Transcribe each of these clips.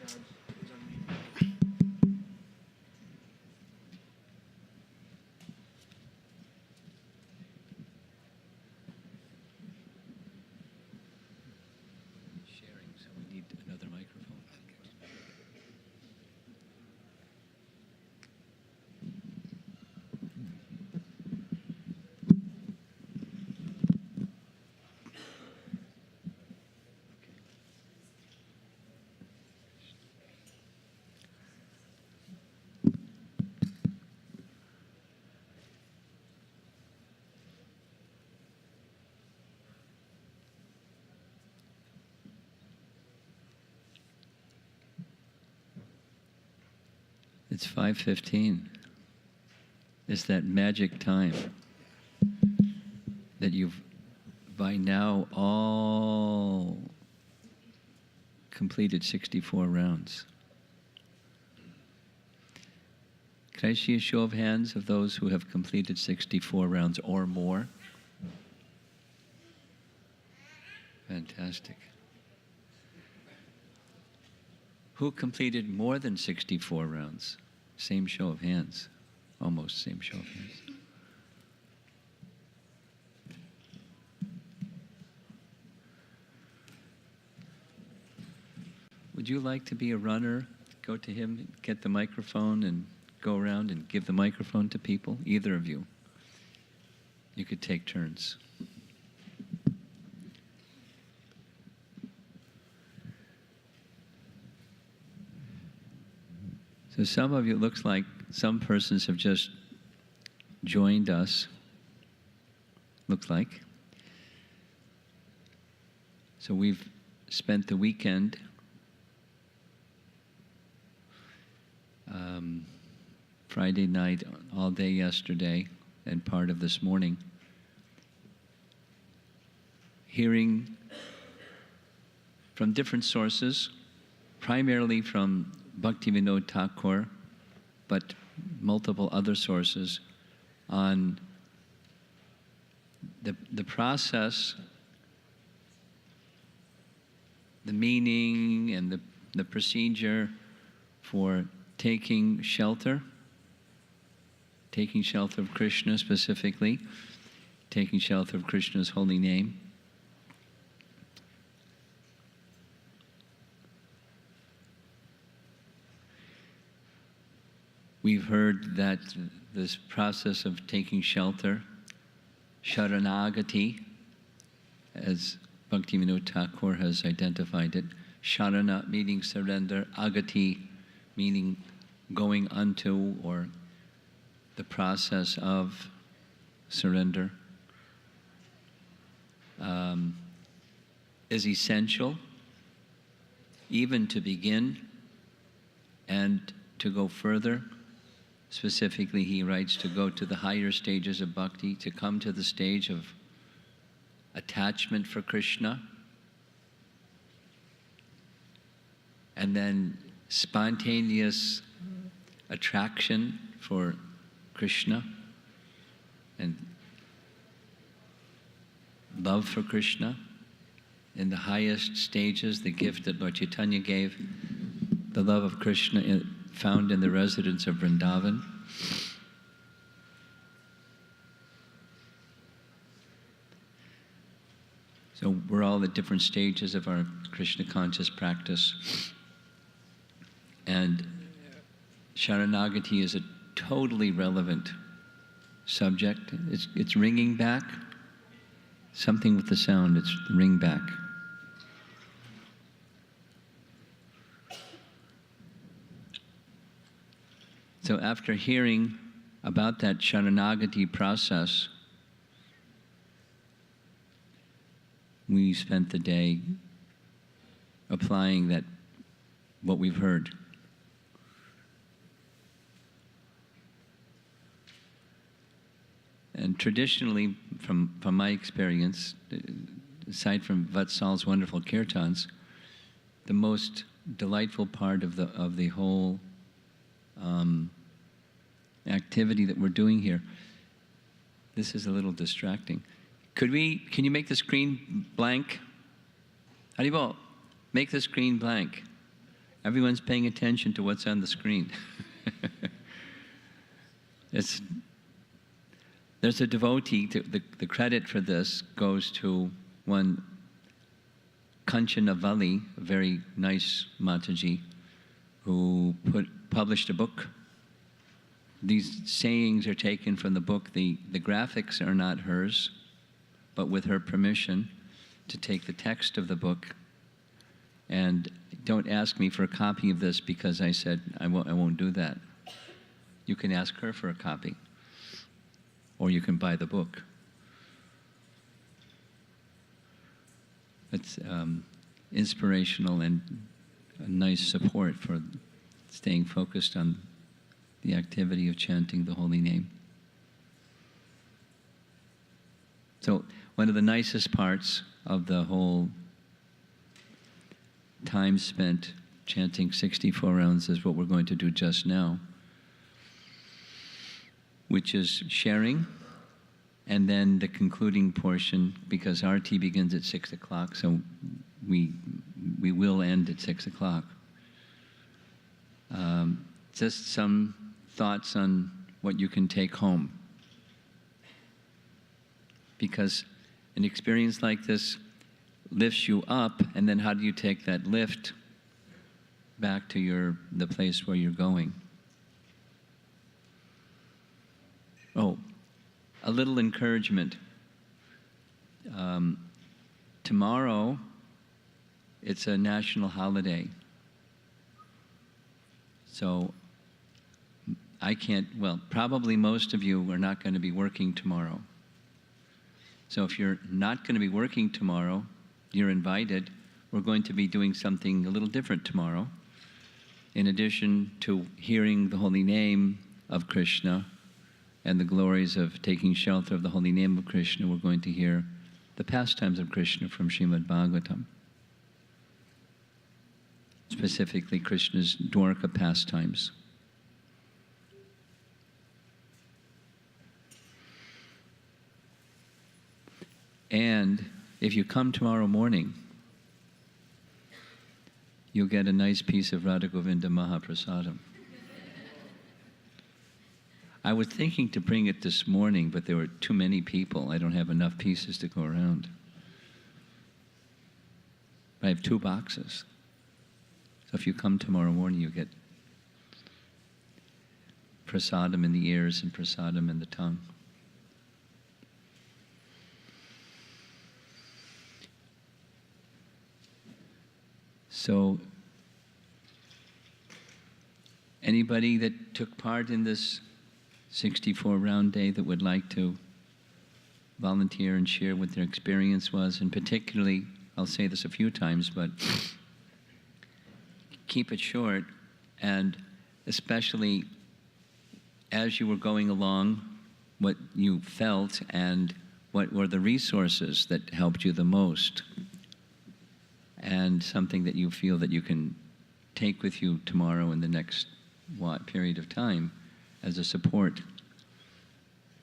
Sharing, so we need another microphone. It's 5:15. It's that magic time that you've by now all completed 64 rounds. Can I see a show of hands of those who have completed 64 rounds or more? Fantastic. Who completed more than 64 rounds? Same show of hands. Almost same show of hands. Would you like to be a runner? Go to him, get the microphone, and go around and give the microphone to people? Either of you. You could take turns. So some of you, it looks like some persons have just joined us. Looks like. So we've spent the weekend Friday night, all day yesterday, and part of this morning, hearing from different sources, primarily from Bhaktivinoda Thakur, but multiple other sources, on the process, the meaning, and the procedure for taking shelter of Krishna specifically, taking shelter of Krishna's holy name. We've heard that this process of taking shelter, Sharanagati, as Bhaktivinoda Thakur has identified it, Sharana meaning surrender, Agati meaning going unto or the process of surrender, is essential even to begin and to go further. Specifically, he writes to go to the higher stages of bhakti, to come to the stage of attachment for Krishna, and then spontaneous attraction for Krishna and love for Krishna. In the highest stages, the gift that Lord Chaitanya gave, the love of Krishna found in the residence of Vrindavan. So we're all at different stages of our Krishna conscious practice. And Sharanagati is a totally relevant subject. It's ringing back. Something with the sound, it's ring back. So after hearing about that Sharanagati process, we spent the day applying what we've heard. And traditionally, from my experience, aside from Vatsal's wonderful kirtans, the most delightful part of the whole activity that we're doing here. This is a little distracting. Can you make the screen blank? Haribol, make the screen blank. Everyone's paying attention to what's on the screen. There's a devotee, the credit for this goes to one Kanchanavalli, a very nice Mataji, who published a book. These sayings are taken from the book. The graphics are not hers, but with her permission to take the text of the book. And don't ask me for a copy of this because I said I won't do that. You can ask her for a copy, or you can buy the book. It's inspirational and a nice support for staying focused on the activity of chanting the holy name. So one of the nicest parts of the whole time spent chanting 64 rounds is what we're going to do just now, which is sharing, and then the concluding portion, because our tea begins at 6 o'clock, so we will end at 6 o'clock. Just some thoughts on what you can take home. Because an experience like this lifts you up, and then how do you take that lift back to the place where you're going? Oh, a little encouragement. Tomorrow, it's a national holiday. So probably most of you are not going to be working tomorrow. So if you're not going to be working tomorrow, you're invited. We're going to be doing something a little different tomorrow. In addition to hearing the holy name of Krishna and the glories of taking shelter of the holy name of Krishna, we're going to hear the pastimes of Krishna from Srimad Bhagavatam. Specifically, Krishna's Dwarka pastimes. And if you come tomorrow morning, you'll get a nice piece of Radha Govinda Mahaprasadam. I was thinking to bring it this morning, but there were too many people. I don't have enough pieces to go around. I have 2 boxes. So if you come tomorrow morning, you get prasadam in the ears and prasadam in the tongue. So, anybody that took part in this 64-round day that would like to volunteer and share what their experience was, and particularly, I'll say this a few times, but keep it short, and especially as you were going along, what you felt and what were the resources that helped you the most, and something that you feel that you can take with you tomorrow in the next period of time as a support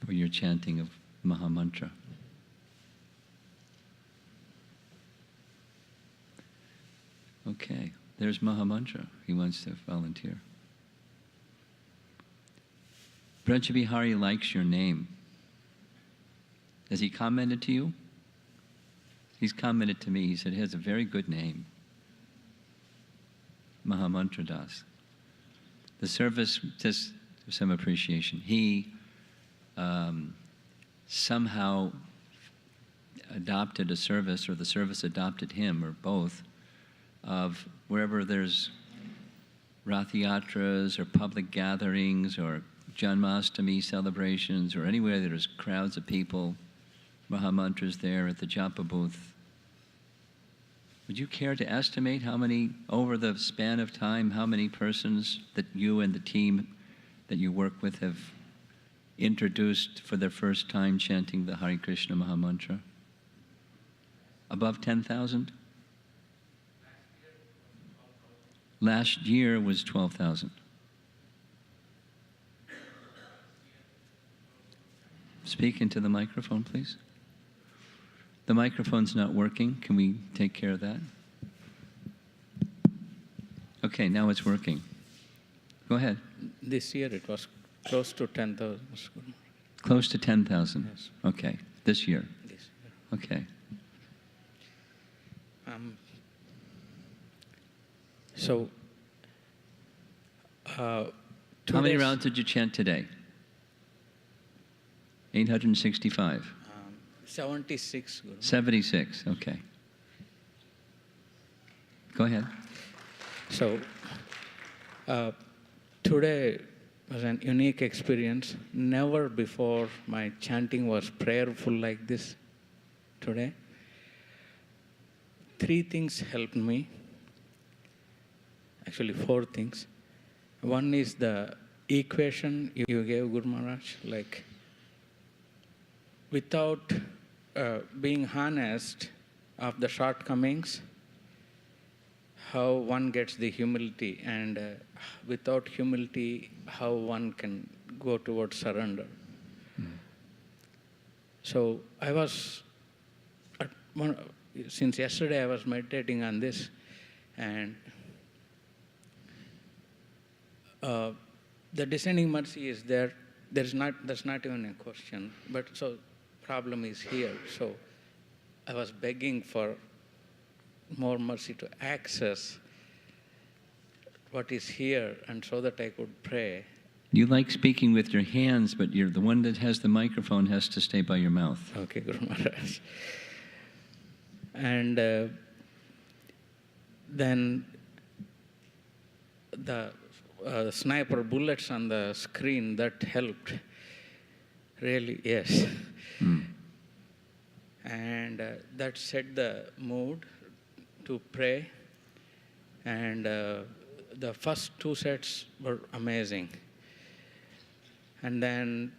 for your chanting of Mahamantra. Okay, there's Mahamantra. He wants to volunteer. Brajabihari likes your name. Has he commented to you? He's commented to me. He said, he has a very good name. Mahamantra Das. The service, just some appreciation. He somehow adopted a service, or the service adopted him, or both, of wherever there's Rath Yatras, or public gatherings, or Janmashtami celebrations, or anywhere there's crowds of people, Mahamantra's there at the Japa booth. Would you care to estimate how many, over the span of time, how many persons that you and the team that you work with have introduced for their first time chanting the Hare Krishna Mahamantra? Above 10,000? Last year was 12,000. Speak into the microphone, please. The microphone's not working. Can we take care of that? Okay. Okay, now it's working. Go ahead. This year it was close to 10,000. Close to 10,000? Yes. Okay, this year? This year. Okay. So, how many rounds did you chant today? 865? 76. Guru. 76, okay. Go ahead. So, today was an unique experience. Never before my chanting was prayerful like this today. 3 things helped me. Actually, 4 things. One is the equation you gave, Guru Maharaj, like without being honest of the shortcomings, how one gets the humility, and without humility, how one can go towards surrender. So I was, since yesterday I was meditating on this, and the descending mercy is there. That's not even a question. But so problem is here. So I was begging for more mercy to access what is here, and so that I could pray. You like speaking with your hands, but the one that has the microphone has to stay by your mouth. Okay, Guru Maharaj. And then the sniper bullets on the screen, that helped. Really, yes. And that set the mood to pray. And the first 2 sets were amazing. And then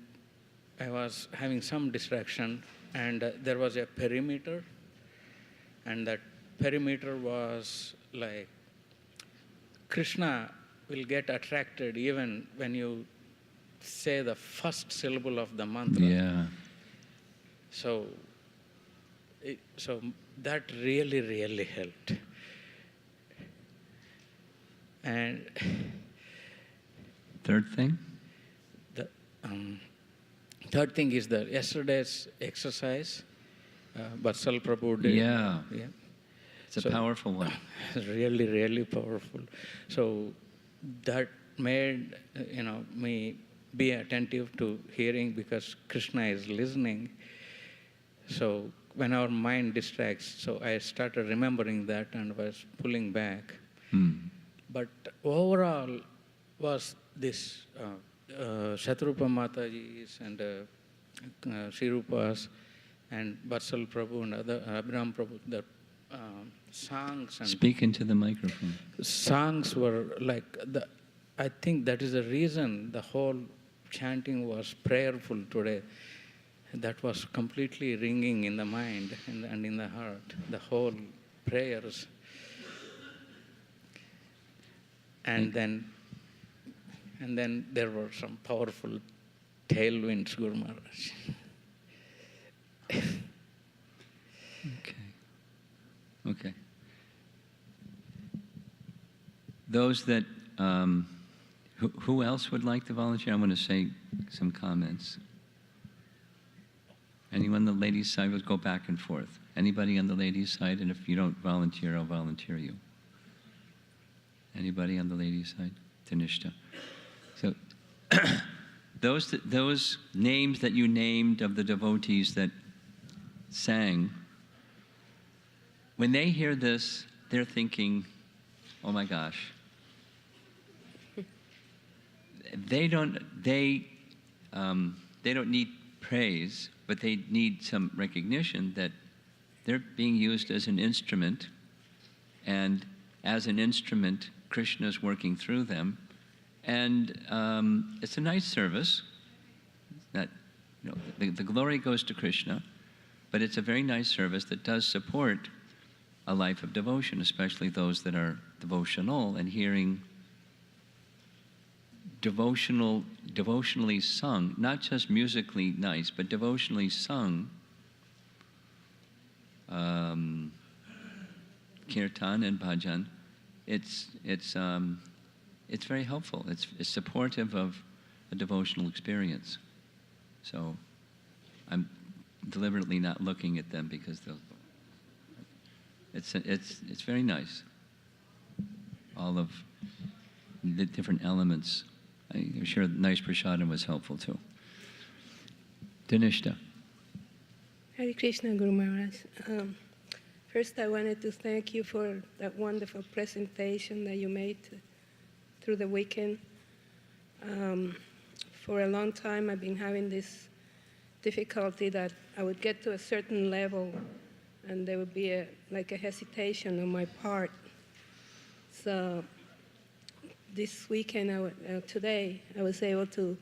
I was having some distraction, and there was a perimeter. And that perimeter was like, Krishna will get attracted even when you say the first syllable of the mantra. Yeah. So that really, really helped. And third thing? The third thing is that yesterday's exercise, Vatsal Prabhu did. Yeah. It's a powerful one. Really, really powerful. So that made me be attentive to hearing, because Krishna is listening. So when our mind distracts, so I started remembering that and was pulling back. But overall was this Shatrupa Mataji's and Sri Rupa's and Vatsal Prabhu and other Abhiram Prabhu, the songs and speak into the microphone. Songs were like I think that is the reason the whole chanting was prayerful today. That was completely ringing in the mind and in the heart. The whole prayers. And then there were some powerful tailwinds, Guru Maharaj. Okay. Those that, who else would like to volunteer? I want to say some comments. Anyone on the ladies' side? Let's go back and forth. Anybody on the ladies' side? And if you don't volunteer, I'll volunteer you. Anybody on the ladies' side? Tanishta. So, those names that you named of the devotees that sang, when they hear this, they're thinking, oh my gosh. They don't need praise, but they need some recognition that they're being used as an instrument, and as an instrument, Krishna is working through them, and it's a nice service. That the glory goes to Krishna, but it's a very nice service that does support a life of devotion, especially those that are devotional, and hearing devotionally sung, not just musically nice, but devotionally sung kirtan and bhajan it's very helpful. It's supportive of a devotional experience. So I'm deliberately not looking at them because it's very nice. All of the different elements. I'm sure nice prasadam was helpful too. Dinishta. Hare Krishna, Guru Maharaj. First, I wanted to thank you for that wonderful presentation that you made through the weekend. For a long time, I've been having this difficulty that I would get to a certain level and there would be like a hesitation on my part. So this weekend, today, I was able to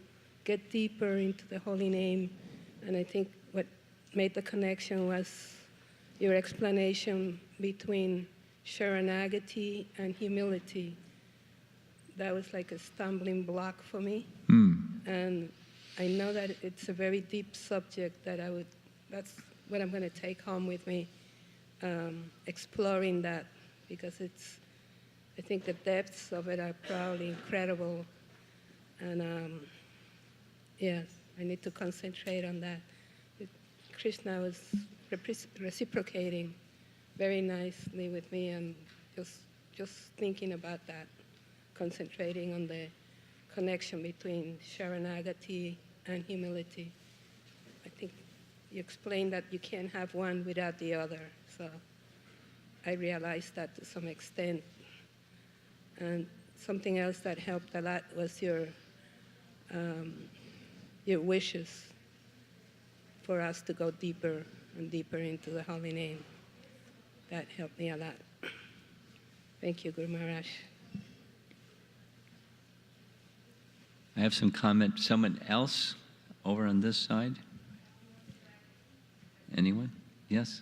get deeper into the holy name, and I think what made the connection was your explanation between Sharanagati and humility. That was like a stumbling block for me. And I know that it's a very deep subject that's what I'm going to take home with me, exploring that, because I think the depths of it are probably incredible. And yes, I need to concentrate on that. Krishna was reciprocating very nicely with me, and just thinking about that, concentrating on the connection between Sharanagati and humility. I think you explained that you can't have one without the other, so I realized that to some extent. And something else that helped a lot was your wishes for us to go deeper and deeper into the holy name. That helped me a lot. Thank you, Guru Maharaj. I have some comment. Someone else over on this side? Anyone? Yes?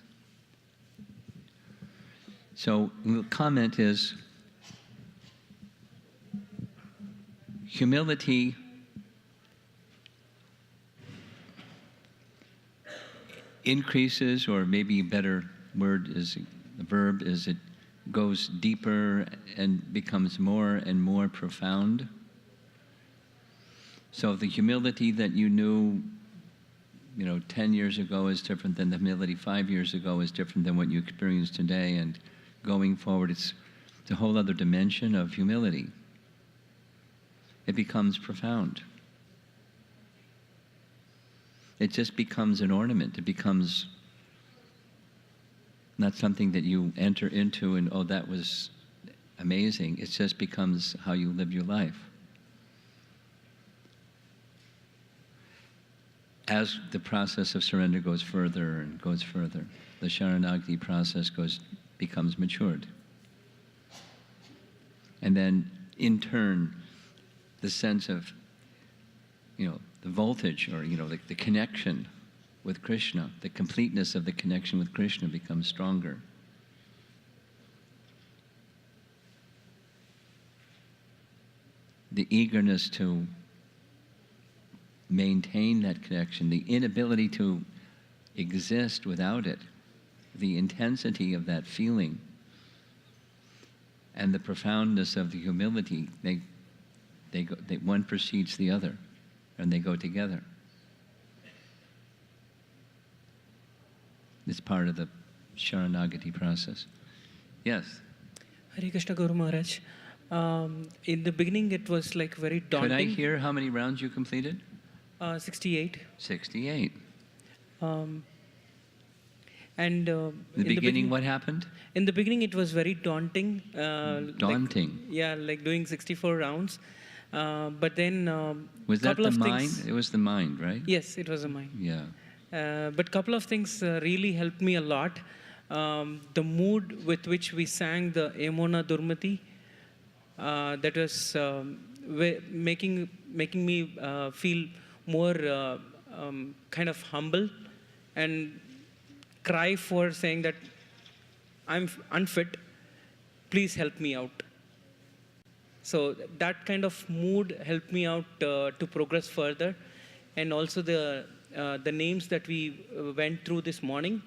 So the comment is, humility increases, or maybe a better word is, the verb is, it goes deeper and becomes more and more profound. So the humility that you knew, 10 years ago is different than the humility 5 years ago is different than what you experience today, and going forward it's a whole other dimension of humility. It becomes profound. It just becomes an ornament. It becomes not something that you enter into and, oh, that was amazing. It just becomes how you live your life. As the process of surrender goes further and goes further, the Sharanagati process becomes matured. And then, in turn, the sense of, the voltage, or, the connection with Krishna, the completeness of the connection with Krishna becomes stronger. The eagerness to maintain that connection, the inability to exist without it, the intensity of that feeling, and the profoundness of the humility, one precedes the other, and they go together. It's part of the Sharanagati process. Yes? Hare Krishna, Guru Maharaj. In the beginning, it was like very daunting. Could I hear how many rounds you completed? 68. 68. And In the beginning, what happened? In the beginning, it was very daunting. Daunting. Like doing 64 rounds. But then was that the mind? Things, it was the mind, right? Yes, it was the mind. Yeah. But couple of things really helped me a lot. The mood with which we sang the Emona Durmati, that was making me feel more kind of humble and cry for saying that I'm unfit, please help me out. So that kind of mood helped me out to progress further. And also the names that we went through this morning,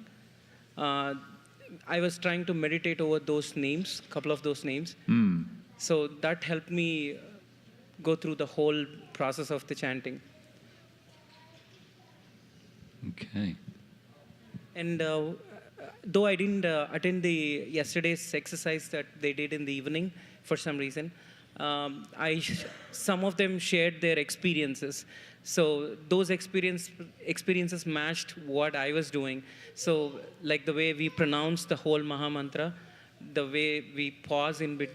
I was trying to meditate over those names, couple of those names. Hmm. So that helped me go through the whole process of the chanting. Okay. And though I didn't attend the yesterday's exercise that they did in the evening for some reason, some of them shared their experiences. So those experiences matched what I was doing. So like the way we pronounce the whole Maha Mantra, the way we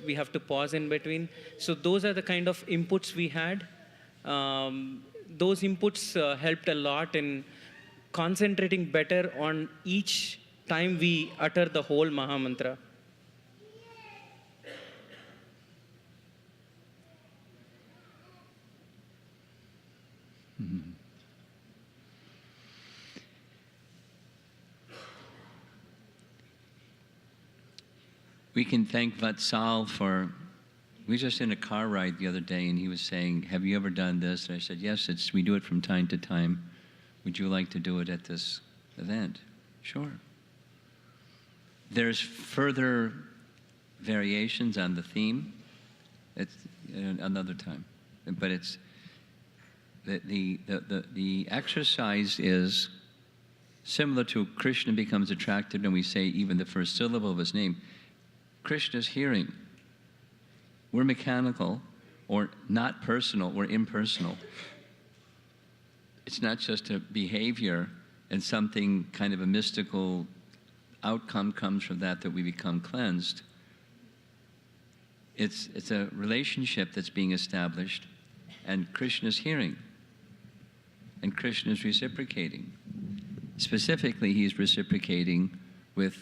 we have to pause in between. So those are the kind of inputs we had. Those inputs helped a lot in concentrating better on each time we utter the whole Maha Mantra. Mm-hmm. We can thank Vatsal for, we were just in a car ride the other day and he was saying, have you ever done this? And I said, yes, we do it from time to time. Would you like to do it at this event? Sure. There's further variations on the theme. It's another time. But it's, the exercise is similar to Krishna becomes attracted when we say even the first syllable of his name. Krishna's hearing. We're mechanical, or not personal, we're impersonal. It's not just a behavior and something kind of a mystical outcome comes from that we become cleansed. It's a relationship that's being established, and Krishna's hearing, and Krishna's reciprocating. Specifically, he's reciprocating with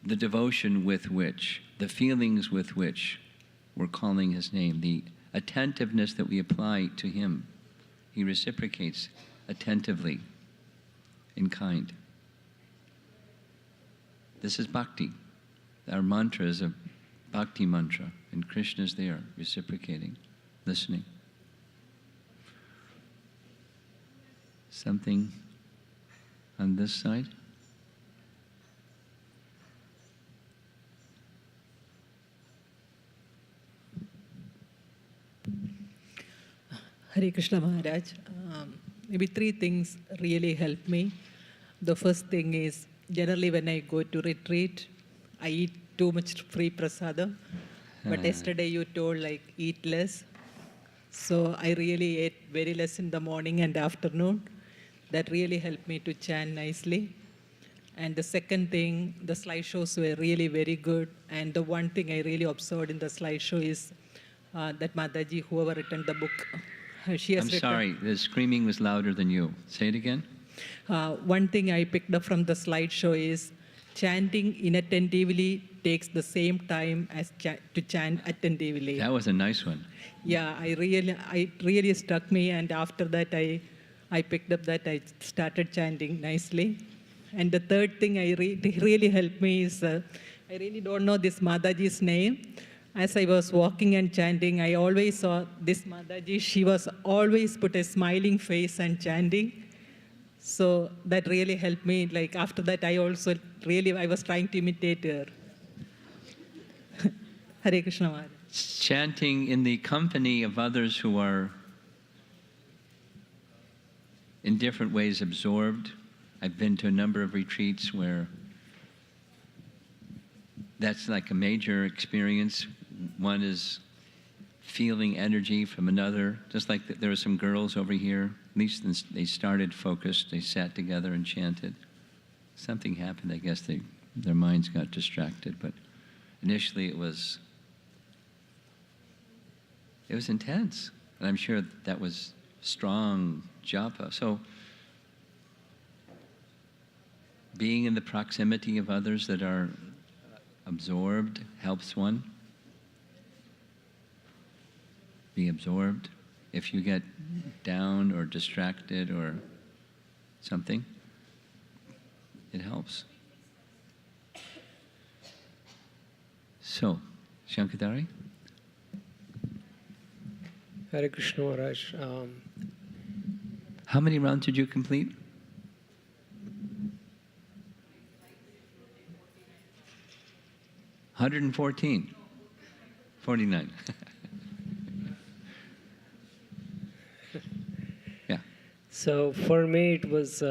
the devotion with which, the feelings with which we're calling his name, the attentiveness that we apply to him. He reciprocates attentively, in kind. This is bhakti. Our mantra is a bhakti mantra, and Krishna's there, reciprocating, listening. Something on this side? Hare Krishna Maharaj. Maybe three things really help me. The first thing is, generally when I go to retreat, I eat too much free prasada. But yesterday you told like eat less. So I really ate very less in the morning and afternoon. That really helped me to chant nicely. And the second thing, the slideshows were really very good. And the one thing I really observed in the slideshow is that Mataji, whoever written the book, she has I'm sorry, the screaming was louder than you. Say it again. One thing I picked up from the slideshow is chanting inattentively takes the same time as to chant attentively. That was a nice one. Yeah, it really struck me, and after that I picked up that I started chanting nicely. And the third thing really helped me is, I really don't know this Mataji's name. As I was walking and chanting, I always saw this Mataji. She was always put a smiling face and chanting. So that really helped me. Like after that, I was trying to imitate her. Hare Krishna Maharaj. Chanting in the company of others who are in different ways absorbed. I've been to a number of retreats where that's like a major experience. One is feeling energy from another, just like there were some girls over here. At least they started focused, they sat together and chanted. Something happened, I guess their minds got distracted, but initially it was intense. And I'm sure that was strong japa. So being in the proximity of others that are absorbed helps one. Be absorbed. If you get down or distracted or something, it helps. So, Shankadari? Hare Krishna Maharaj. How many rounds did you complete? 114. 49. Yeah. So for me, it was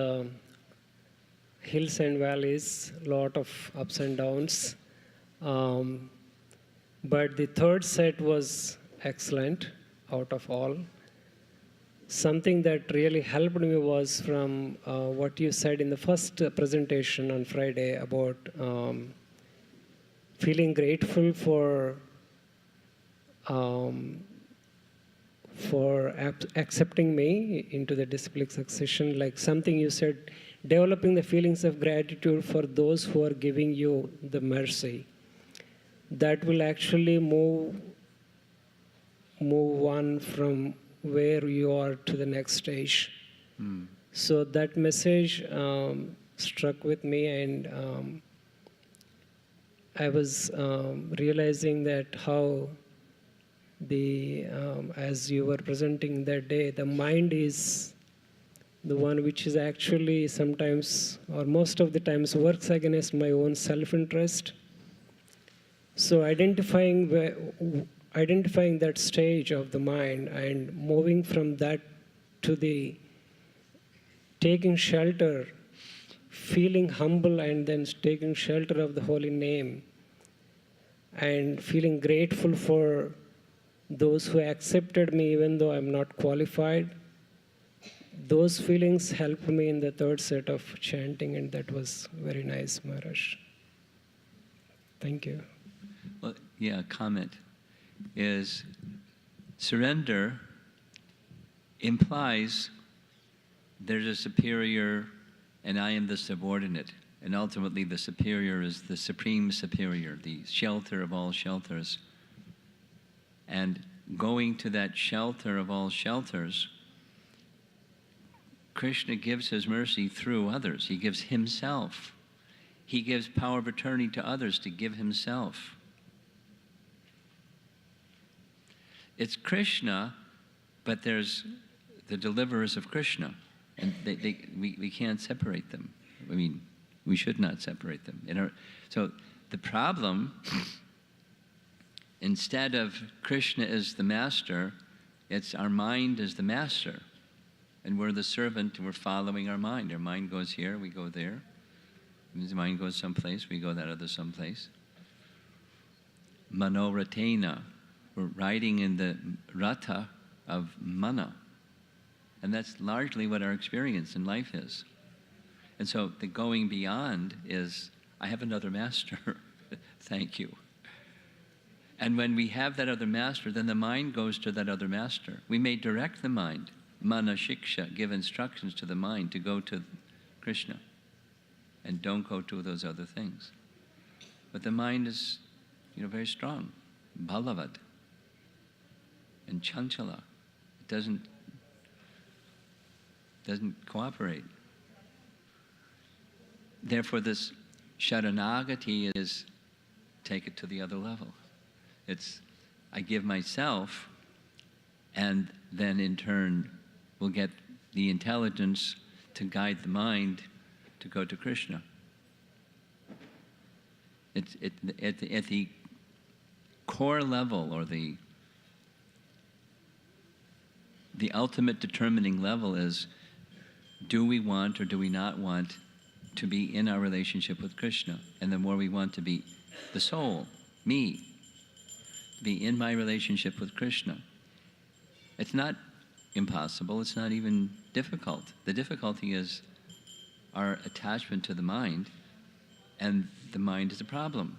hills and valleys, lot of ups and downs. But the third set was excellent out of all. Something that really helped me was from what you said in the first presentation on Friday about feeling grateful for accepting me into the disciplic succession. Like something you said, developing the feelings of gratitude for those who are giving you the mercy. That will actually move on from where you are to the next stage. So that message struck with me, and I was realizing that how as you were presenting that day, the mind is the one which is actually sometimes or most of the times works against my own self-interest. So identifying that stage of the mind and moving from that to the taking shelter, feeling humble and then taking shelter of the holy name and feeling grateful for those who accepted me even though I'm not qualified. Those feelings helped me in the third set of chanting, and that was very nice, Maharaj. Thank you. Well, yeah, comment is surrender implies there's a superior and I am the subordinate. And ultimately the superior is the supreme superior, the shelter of all shelters. And going to that shelter of all shelters, Krishna gives his mercy through others. He gives himself. He gives power of attorney to others to give himself. It's Krishna, but there's the deliverers of Krishna. And we can't separate them. I mean, we should not separate them. So the problem, instead of Krishna as the master, it's our mind as the master. And we're the servant, and we're following our mind. Our mind goes here, we go there. His mind goes someplace, we go that other someplace. Manoratena. We're riding in the rata of mana. And that's largely what our experience in life is. And so the going beyond is, I have another master. Thank you. And when we have that other master, then the mind goes to that other master. We may direct the mind, mana shiksha, give instructions to the mind to go to Krishna. And don't go to those other things. But the mind is, very strong, balavad, and chanchala. It doesn't cooperate. Therefore, this sharanagati is take it to the other level. It's I give myself, and then in turn we'll get the intelligence to guide the mind to go to Krishna. It's at the core level, or the ultimate determining level is, do we want or do we not want to be in our relationship with Krishna? And the more we want to be the soul, me, be in my relationship with Krishna. It's not impossible, it's not even difficult. The difficulty is our attachment to the mind, and the mind is a problem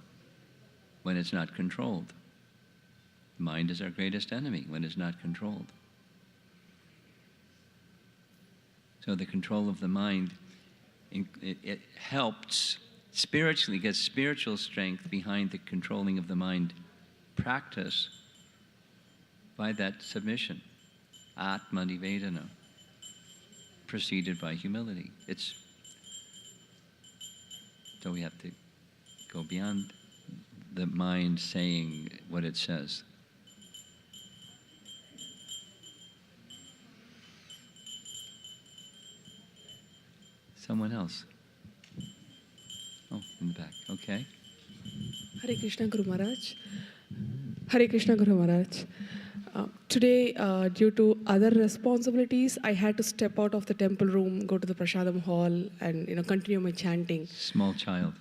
when it's not controlled. The mind is our greatest enemy when it's not controlled. So the control of the mind, it helps spiritually, gets spiritual strength behind the controlling of the mind practice by that submission. Atma nivedana, preceded by humility. So we have to go beyond the mind saying what it says. Someone else. Oh, in the back. Okay. Hare Hare Krishna Guru Maharaj. Hare Krishna Guru Maharaj. Today, due to other responsibilities, I had to step out of the temple room, go to the Prasadam hall, and continue my chanting. Small child.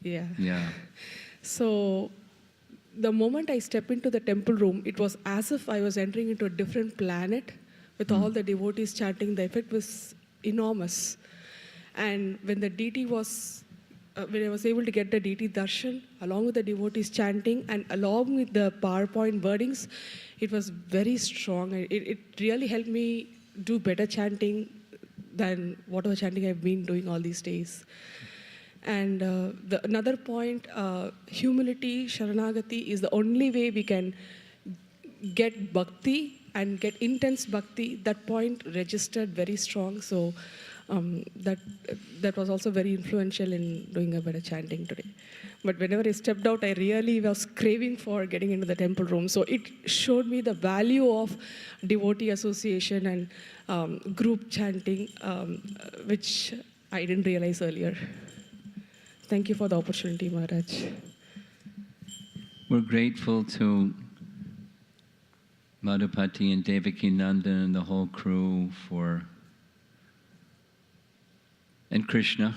Yeah. Yeah. So, the moment I stepped into the temple room, it was as if I was entering into a different planet with all the devotees chanting. The effect was enormous. And when the deity was, when I was able to get the deity darshan, along with the devotees chanting and along with the PowerPoint wordings, it was very strong. It really helped me do better chanting than whatever chanting I've been doing all these days. And another point, humility, Sharanagati is the only way we can get bhakti and get intense bhakti. That point registered very strong. So that was also very influential in doing a better chanting today. But whenever I stepped out, I really was craving for getting into the temple room. So it showed me the value of devotee association and group chanting, which I didn't realize earlier. Thank you for the opportunity, Maharaj. We're grateful to Madhupati and Devaki Nandan and the whole crew and Krishna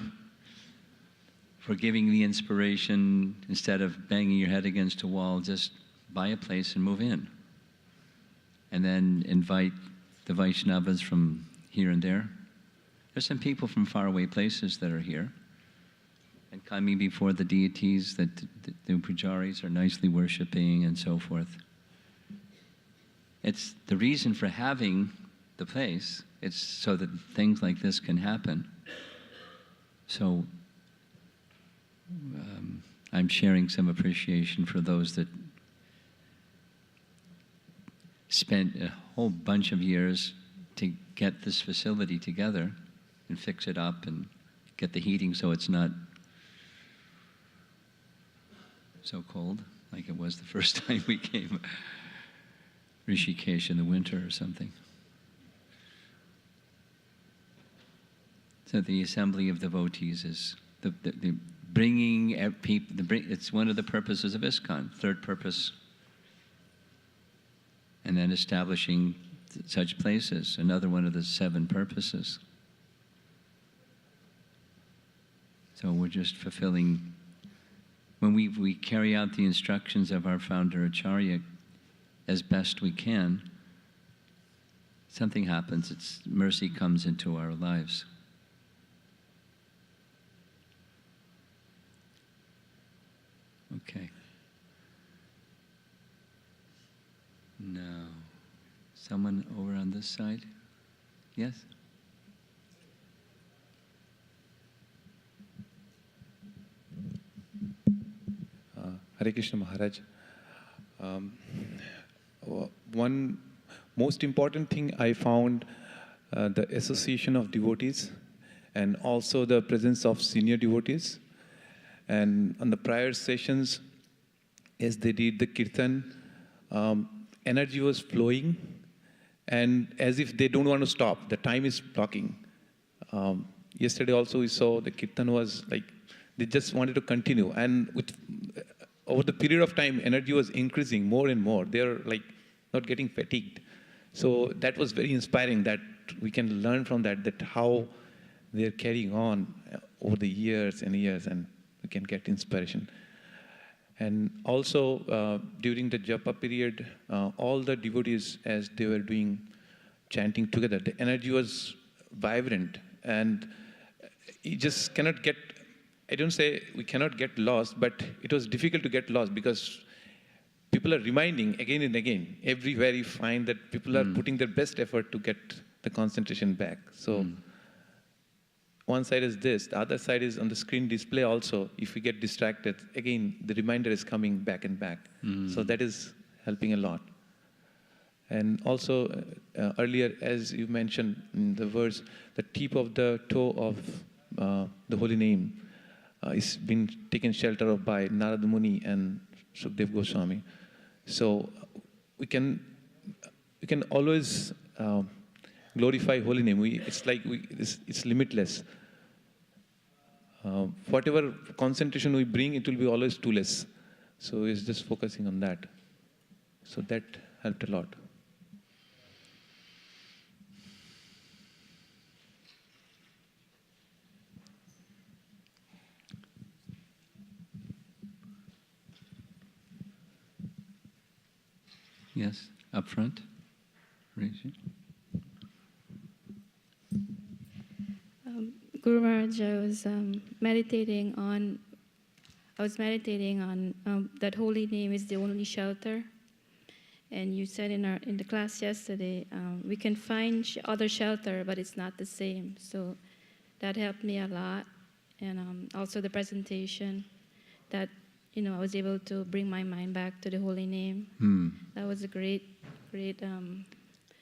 for giving the inspiration. Instead of banging your head against a wall, just buy a place and move in. And then invite the Vaishnavas from here and there. There's some people from faraway places that are here and coming before the deities that the pujaris are nicely worshipping and so forth. It's the reason for having the place. It's so that things like this can happen. So I'm sharing some appreciation for those that spent a whole bunch of years to get this facility together and fix it up and get the heating so it's not so cold like it was the first time we came Rishikesh in the winter or something. So the assembly of devotees is the bringing people. It's one of the purposes of ISKCON. Third purpose, and then establishing such places. Another one of the 7 purposes. So we're just fulfilling. When we carry out the instructions of our founder Acharya as best we can, something happens. Mercy comes into our lives. Okay. Now, someone over on this side? Yes? Hare Krishna Maharaj. One most important thing I found, the association of devotees and also the presence of senior devotees. And on the prior sessions, as they did the kirtan, energy was flowing, and as if they don't want to stop. The time is blocking. Yesterday also we saw the kirtan was like, they just wanted to continue. And over the period of time, energy was increasing more and more. They're like not getting fatigued. So that was very inspiring, that we can learn from that how they're carrying on over the years and years, and we can get inspiration. And also, during the Japa period, all the devotees, as they were doing chanting together, the energy was vibrant, and you just cannot get, I don't say we cannot get lost, but it was difficult to get lost because people are reminding again and again. Everywhere you find that people are putting their best effort to get the concentration back. So one side is this, the other side is on the screen display also. If we get distracted, again, the reminder is coming back and back. So that is helping a lot. And also, earlier, as you mentioned in the verse, the tip of the toe of the holy name is being taken shelter of by Narada Muni and Sukdev Goswami. So we can always glorify holy name. It's like it's limitless. Whatever concentration we bring, it will be always too less. So it's just focusing on that. So that helped a lot. Yes, up front. Raise it. Guru Maharaj, I was meditating on that holy name is the only shelter. And you said in the class yesterday, we can find other shelter, but it's not the same. So that helped me a lot. And also the presentation, that I was able to bring my mind back to the holy name. That was a great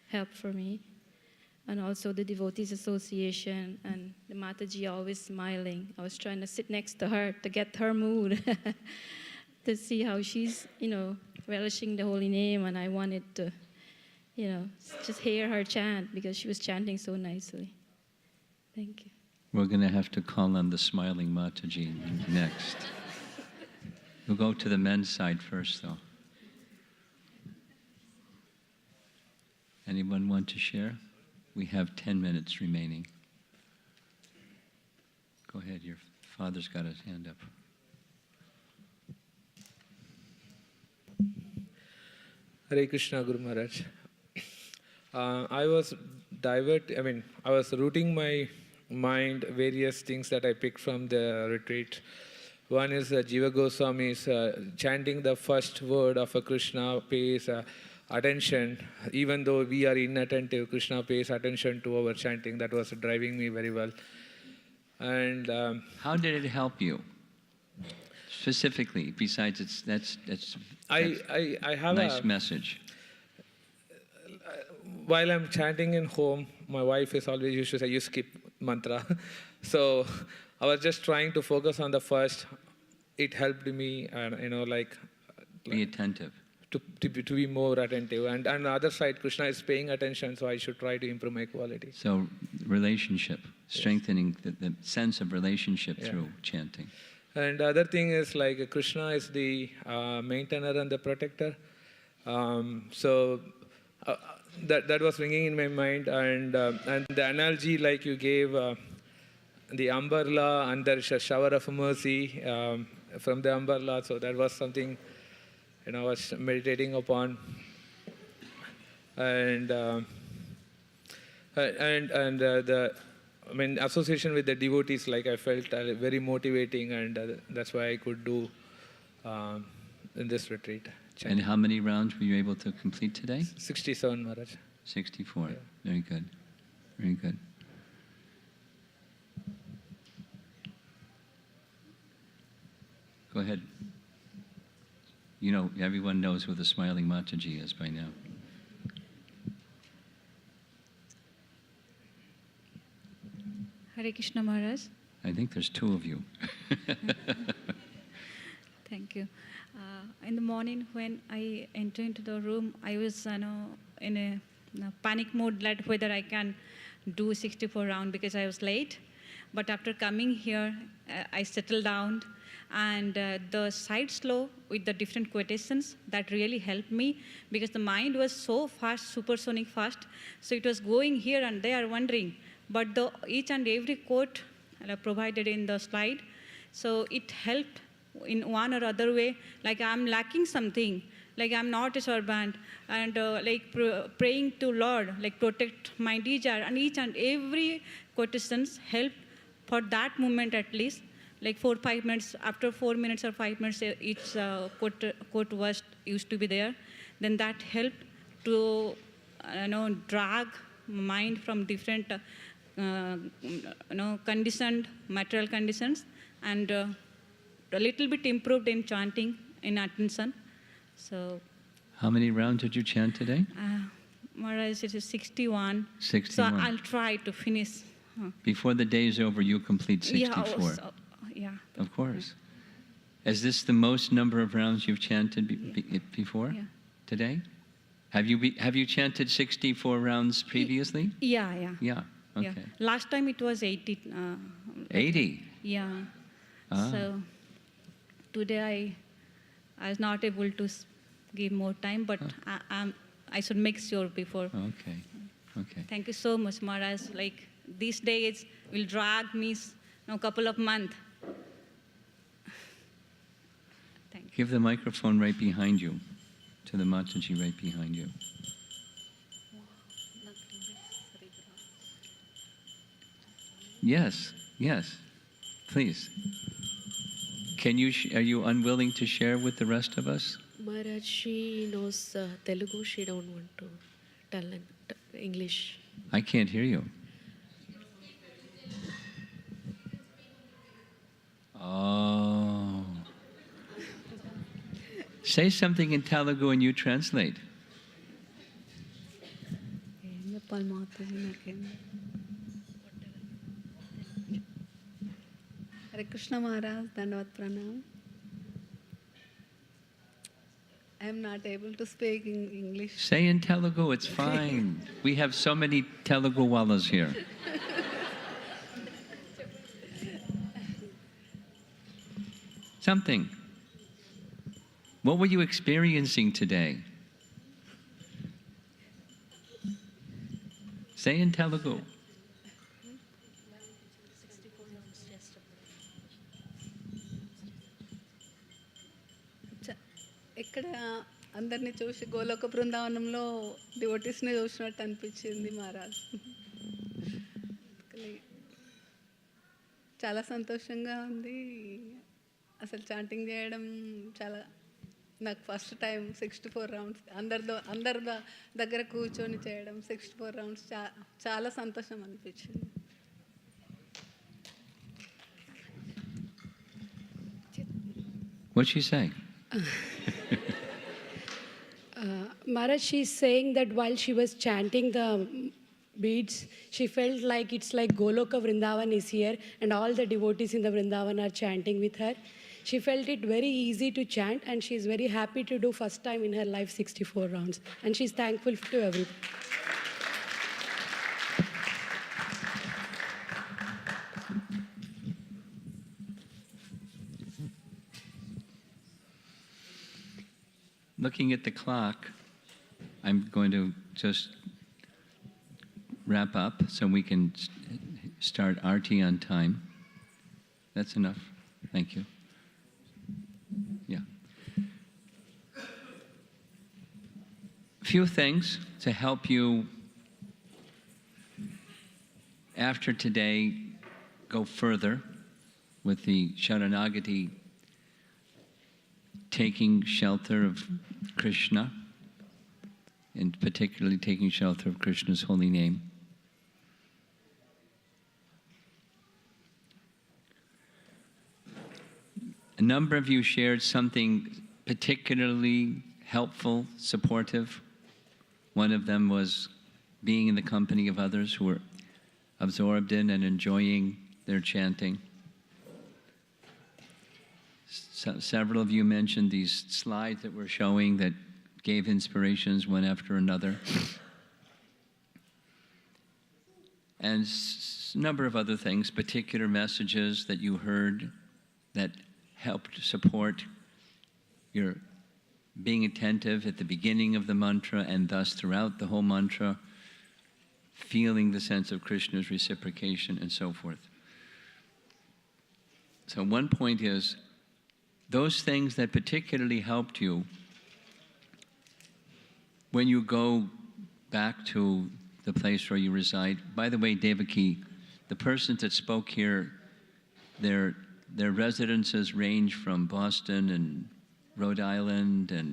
help for me. And also the Devotees Association and the Mataji always smiling. I was trying to sit next to her to get her mood, to see how she's, relishing the holy name. And I wanted to, just hear her chant because she was chanting so nicely. Thank you. We're going to have to call on the smiling Mataji next. We'll go to the men's side first, though. Anyone want to share? We have 10 minutes remaining. Go ahead, your father's got his hand up. Hare Krishna, Guru Maharaj. I was routing my mind various things that I picked from the retreat. One is Jiva Goswami's chanting the first word of a Krishna pays attention. Even though we are inattentive, Krishna pays attention to our chanting. That was driving me very well. And how did it help you specifically? Besides, that's I have a nice message. While I'm chanting in home, my wife is always used to say, "You skip mantra." So I was just trying to focus on the first. It helped me, be attentive. To be more attentive. And on the other side, Krishna is paying attention, so I should try to improve my quality. So relationship, strengthening the sense of relationship through chanting. And the other thing is Krishna is the maintainer and the protector. That was ringing in my mind. And the analogy you gave, the umbrella and there is a shower of mercy from the umbrella. So that was something I was meditating upon, and association with the devotees, I felt very motivating, and that's why I could do in this retreat. And how many rounds were you able to complete today? 67, Maharaj. 64. Yeah. Very good. Very good. Go ahead. Everyone knows who the smiling Mataji is by now. Hare Krishna Maharaj. I think there's two of you. Thank you. In the morning when I entered into the room, I was in a panic mode that whether I can do 64 rounds because I was late. But after coming here, I settled down. And the side slow with the different quotations, that really helped me because the mind was so fast, supersonic fast. So it was going here and there wondering. But each and every quote provided in the slide, so it helped in one or other way. I'm lacking something, I'm not a servant, and praying to Lord, protect my desire. And each and every quotations helped for that moment at least. 4 or 5 minutes, after 4 minutes or 5 minutes, each quote was used to be there. Then that helped to, drag mind from different, conditioned material conditions, and a little bit improved in chanting, in attention. So. How many rounds did you chant today? Maharaj, it is 61. 61. So I'll try to finish. Before the day is over, you complete 64. Yeah. Of course. Is this the most number of rounds you've chanted before? Yeah. Today? Have you chanted 64 rounds previously? Yeah. Yeah. Okay. Yeah. Last time it was 80. 80? Yeah. Ah. So today I was not able to give more time, but I should make sure before. Okay. Okay. Thank you so much, Maharaj. Like, these days will drag me a couple of months. Thank you. Give the microphone right behind you, to the Mataji right behind you. Yes, yes, please. Can you, are you unwilling to share with the rest of us? Maharaj, she knows Telugu, she don't want to tell in English. I can't hear you. Oh. Say something in Telugu and you translate. Hare Krishna Maharaj, Dandavat Pranam. I am not able to speak in English. Say in Telugu, it's fine. We have so many Telugu wallas here. Something. What were you experiencing today? Say in Telugu. ఇక్కడ అందరినీ చూసి గోలోక బృందావనంలో డివోటీస్ని చూసినట్టు అనిపించింది మహారాజ్. చాలా సంతోషంగా ఉంది. అసలు చాంటింగ్ చేయడం చాలా నాకు ఫస్ట్ టైం 64 రౌండ్స్ అందరి దగ్గర కూర్చొని చేయడం 64 రౌండ్స్ చాలా సంతోషం అనిపించింది. What'd she say? Maharaj, she's saying that while she was chanting the beads, she felt like it's like Goloka Vrindavan is here and all the devotees in the Vrindavan are chanting with her. She felt it very easy to chant and she's very happy to do first time in her life 64 rounds. And she's thankful to everyone. Looking at the clock, I'm going to just wrap up so we can start Arti on time. That's enough. Thank you. Yeah. A few things to help you after today go further with the Sharanagati, taking shelter of Krishna, and particularly taking shelter of Krishna's holy name. A number of you shared something particularly helpful, supportive. One of them was being in the company of others who were absorbed in and enjoying their chanting. Several of you mentioned these slides that we're showing that gave inspirations one after another. And a number of other things, particular messages that you heard that helped support your being attentive at the beginning of the mantra and thus throughout the whole mantra, feeling the sense of Krishna's reciprocation and so forth. So one point is, those things that particularly helped you, when you go back to the place where you reside, by the way, Devaki, the persons that spoke here, their residences range from Boston and Rhode Island and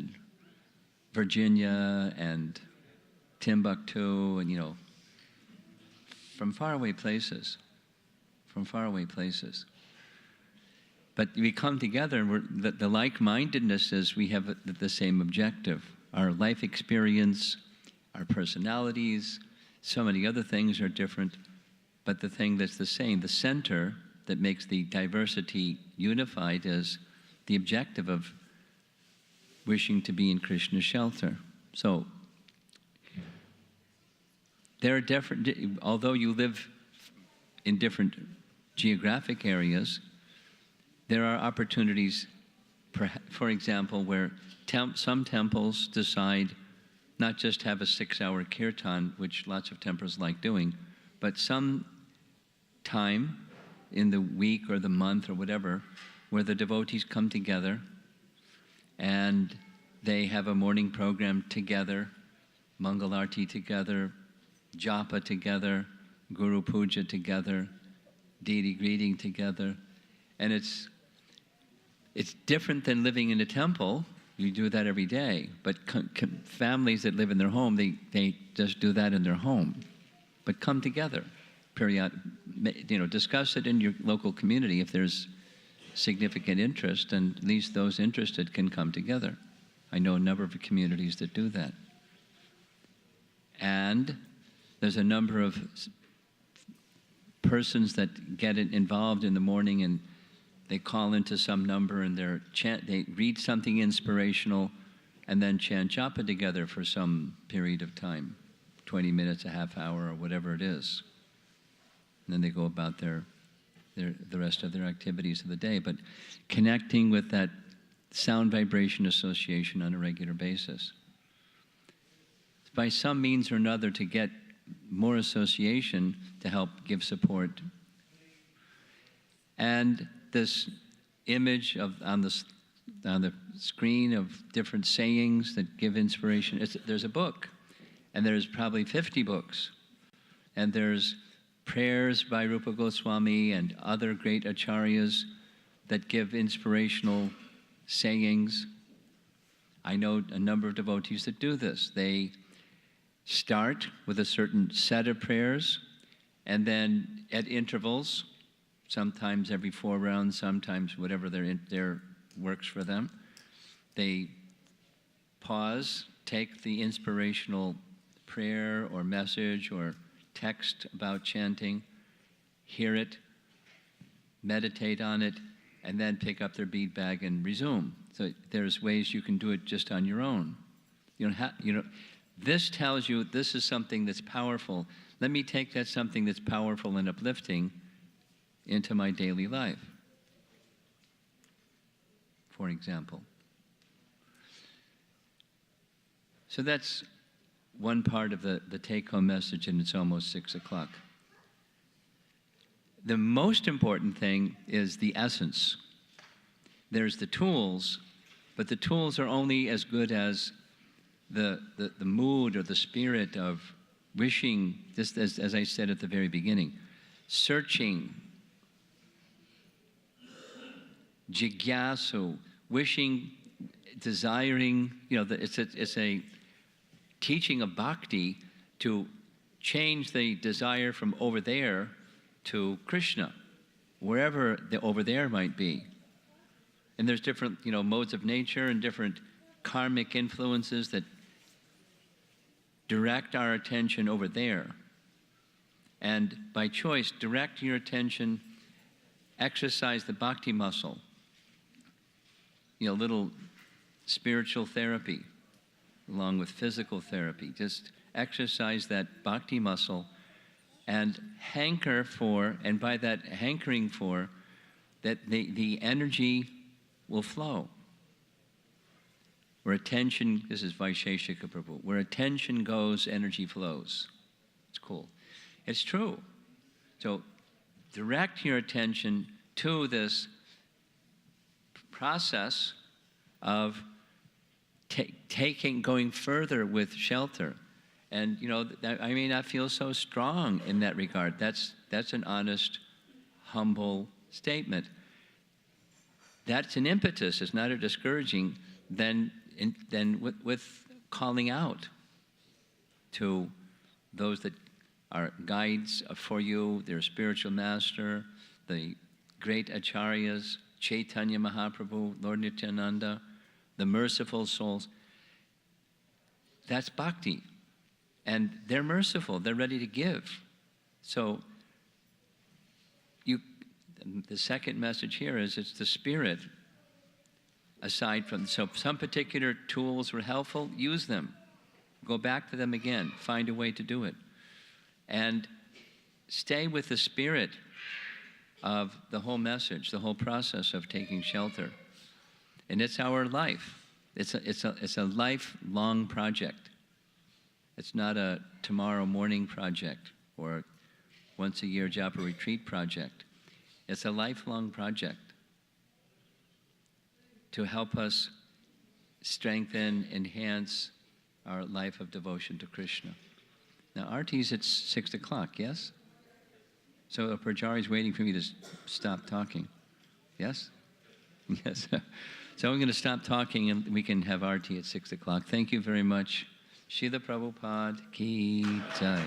Virginia and Timbuktu and, you know, from faraway places, But we come together, and the like-mindedness is we have the same objective. Our life experience, our personalities, so many other things are different, but the thing that's the same, the center that makes the diversity unified is the objective of wishing to be in Krishna's shelter. So, there are different, although you live in different geographic areas, there are opportunities For example, where some temples decide not just have a 6-hour kirtan, which lots of temples like doing, but some time in the week or the month or whatever, where the devotees come together and they have a morning program together, Mangalarti together, Japa together, Guru Puja together, deity greeting together. And it's different than living in a temple. You do that every day. But families that live in their home, they just do that in their home. But come together, discuss it in your local community if there's significant interest, and at least those interested can come together. I know a number of communities that do that. And there's a number of persons that get involved in the morning, and they call into some number and they read something inspirational and then chant japa together for some period of time, 20 minutes, a half hour, or whatever it is. And then they go about the rest of their activities of the day. But connecting with that sound vibration association on a regular basis. By some means or another to get more association to help give support. And this image on the screen of different sayings that give inspiration. There's a book, and there's probably 50 books. And there's prayers by Rupa Goswami and other great acharyas that give inspirational sayings. I know a number of devotees that do this. They start with a certain set of prayers, and then at intervals, sometimes every 4 rounds, sometimes whatever their works for them, they pause, take the inspirational prayer or message or text about chanting, hear it, meditate on it, and then pick up their bead bag and resume. So there's ways you can do it just on your own. This tells you this is something that's powerful. Let me take that something that's powerful and uplifting into my daily life, for example. So that's one part of the take-home message, and it's almost 6 o'clock. The most important thing is the essence. There's the tools, but the tools are only as good as the mood or the spirit of wishing, just as I said at the very beginning, searching, jigyasu, wishing, desiring. It's a teaching of bhakti to change the desire from over there to Krishna, wherever the over there might be. And there's different, modes of nature and different karmic influences that direct our attention over there. And by choice, direct your attention, exercise the bhakti muscle. Little spiritual therapy along with physical therapy. Just exercise that bhakti muscle and hanker for, and by that hankering for, that the energy will flow. Where attention, this is Vaisheshika Prabhu, where attention goes, energy flows. It's cool. It's true. So direct your attention to this process of going further with shelter. And I may not feel so strong in that regard. That's an honest, humble statement. That's an impetus. It's not a discouraging. Then with calling out to those that are guides for you, their spiritual master, the great acharyas, Chaitanya Mahaprabhu, Lord Nityananda, the merciful souls. That's bhakti. And they're merciful, they're ready to give. So the second message here is it's the spirit. Aside from, so some particular tools were helpful, use them. Go back to them again, find a way to do it. And stay with the spirit of the whole message, the whole process of taking shelter. And it's our life. It's a lifelong project. It's not a tomorrow morning project or once a year Japa Retreat project. It's a lifelong project to help us strengthen, enhance our life of devotion to Krishna. Now, Arti's at 6 o'clock, yes? So Prajari's waiting for me to stop talking. Yes? Yes. So I'm going to stop talking and we can have Arti at 6 o'clock. Thank you very much. Srila Prabhupada Ki Jai.